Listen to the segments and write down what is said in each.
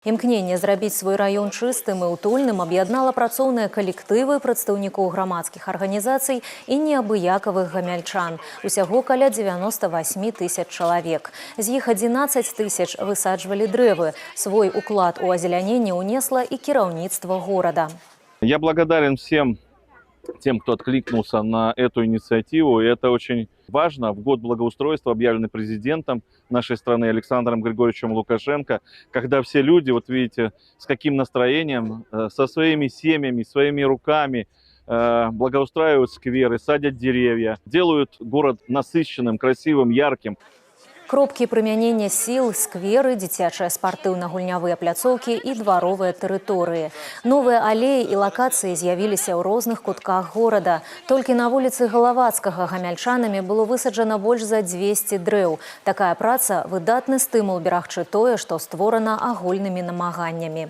Імкненне зрабіць свой раён чыстым і утульным аб'яднала працоўныя калектывы прадстаўнікоў грамадскіх арганізацый і неабыякавых гамяльчан. Усяго каля 98 тысяч чалавек. З іх 11 тысяч высаджвалі дрэвы. Свой уклад у азеляненне ўнесла і кіраўніцтва горада. Я благодарен всем тем, кто откликнулся на эту инициативу. И это очень важно. В год благоустройства, объявленный президентом нашей страны Александром Григорьевичем Лукашенко, когда все люди, вот видите, с каким настроением, со своими семьями, своими руками благоустраивают скверы, садят деревья, делают город насыщенным, красивым, ярким. Кропкі прымянення сіл, скверы, дзіцячыя спартыўна-гульнявыя пляцоўкі і дваровыя тэрыторыі. Новыя алеі і лакацыі з'явіліся ў розных кутках горада. Толькі на вуліцы Галавацкага гамяльчанамі было высаджана больш за 200 дрэў. Такая праца – выдатны стымул берагчы тое, што створана агульнымі намаганнямі.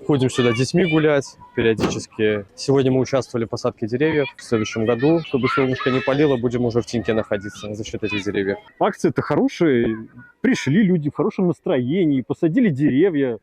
Ходим сюда с детьми гулять периодически. Сегодня мы участвовали в посадке деревьев. В следующем году, чтобы солнышко не палило, будем уже в теньке находиться за счет этих деревьев. Акции-то хорошие. Пришли люди в хорошем настроении, посадили деревья.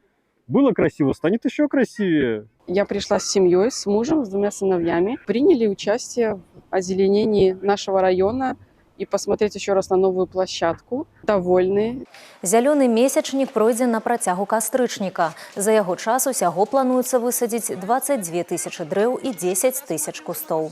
Было красиво, станет еще красивее. Я пришла с семьей, с мужем, с 2 сыновьями. Приняли участие в озеленении нашего района и посмотреть еще раз на новую площадку. Довольны. Зялёны месячнік пройдзе на працягу кастрычніка. За яго час усяго плануецца высадзіць 22 тысячы дрэў і 10 тысяч кустоў.